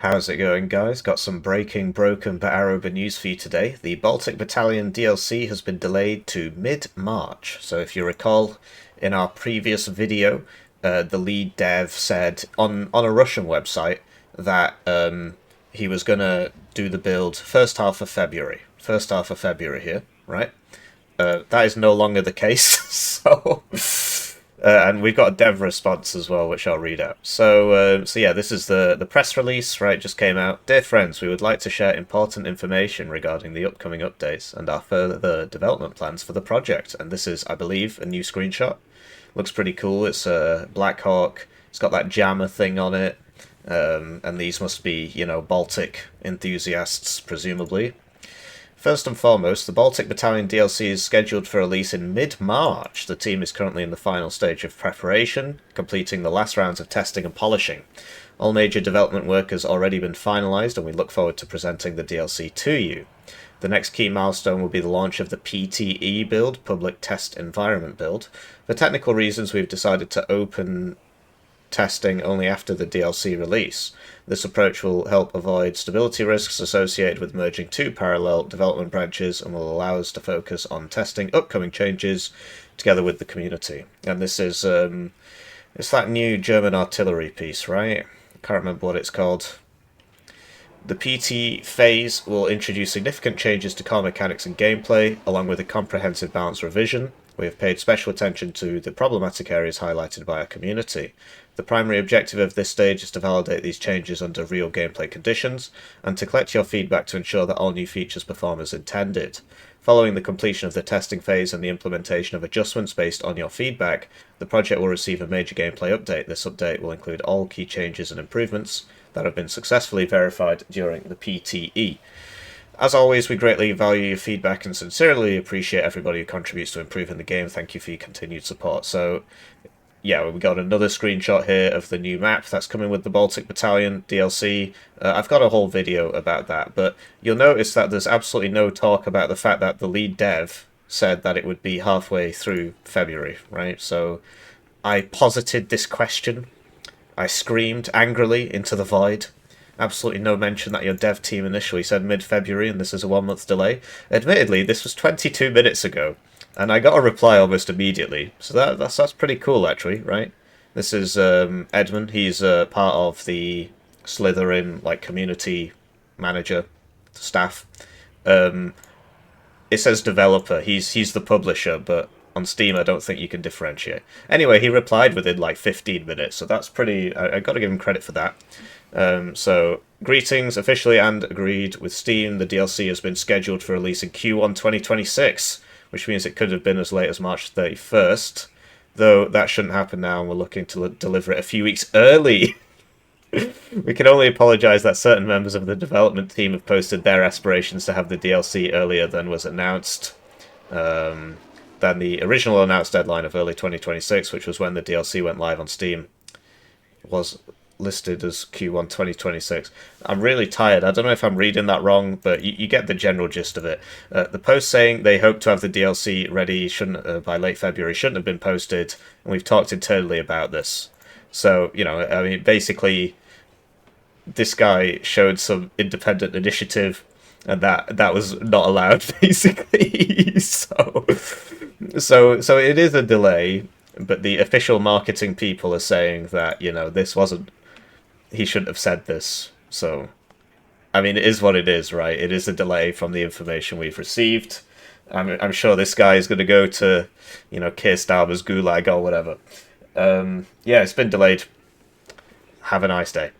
How's it going, guys? Got some breaking, broken but arrowed news for you today. The Baltic Battalion DLC has been delayed to mid-March. So if you recall, in our previous video, the lead dev said on a Russian website that he was going to do the build first half of February. First half of February here, right? That is no longer the case, so... and we've got a dev response as well, which I'll read out. So yeah, this is the press release, right? Just came out. Dear friends, we would like to share important information regarding the upcoming updates and our further development plans for the project. And this is, I believe, a new screenshot. Looks pretty cool. It's a Black Hawk. It's got that jammer thing on it. And these must be, Baltic enthusiasts, presumably. First and foremost, the Baltic Battalion DLC is scheduled for release in mid-March. The team is currently in the final stage of preparation, completing the last rounds of testing and polishing. All major development work has already been finalised, and we look forward to presenting the DLC to you. The next key milestone will be the launch of the PTE build, Public Test Environment build. For technical reasons, we've decided to open testing only after the DLC release. This approach will help avoid stability risks associated with merging two parallel development branches and will allow us to focus on testing upcoming changes together with the community. And this is it's that new German artillery piece, right? I can't remember what it's called. The PT phase will introduce significant changes to car mechanics and gameplay, along with a comprehensive balance revision. We have paid special attention to the problematic areas highlighted by our community. The primary objective of this stage is to validate these changes under real gameplay conditions, and to collect your feedback to ensure that all new features perform as intended. Following the completion of the testing phase and the implementation of adjustments based on your feedback, the project will receive a major gameplay update. This update will include all key changes and improvements that have been successfully verified during the PTE. As always, we greatly value your feedback and sincerely appreciate everybody who contributes to improving the game. Thank you for your continued support. So, yeah, we got another screenshot here of the new map that's coming with the Baltic Battalion DLC. I've got a whole video about that, but you'll notice that there's absolutely no talk about the fact that the lead dev said that it would be halfway through February, right? So I posited this question. I screamed angrily into the void. Absolutely no mention that your dev team initially said mid-February and this is a 1 month delay. Admittedly, this was 22 minutes ago. And I got a reply almost immediately, so that's pretty cool, actually, right? This is Edmund. He's part of the Slytherin community manager staff. It says developer. He's the publisher, but on Steam I don't think you can differentiate. Anyway, he replied within 15 minutes, so that's pretty. I got to give him credit for that. So greetings, officially and agreed with Steam. The DLC has been scheduled for release in Q1 2026. Which means it could have been as late as March 31st, though that shouldn't happen now, and we're looking to deliver it a few weeks early. We can only apologise that certain members of the development team have posted their aspirations to have the DLC earlier than was announced, than the original announced deadline of early 2026, which was when the DLC went live on Steam, was listed as Q1 2026. I'm really tired. I don't know if I'm reading that wrong, but you get the general gist of it. The post saying they hope to have the DLC ready by late February shouldn't have been posted, and we've talked internally about this. So, I mean, basically, this guy showed some independent initiative, and that was not allowed, basically. So it is a delay, but the official marketing people are saying that, this wasn't. He shouldn't have said this. So, I mean, it is what it is, right? It is a delay from the information we've received. I'm sure this guy is going to go to, Keir Starmer's gulag or whatever. Yeah, it's been delayed. Have a nice day.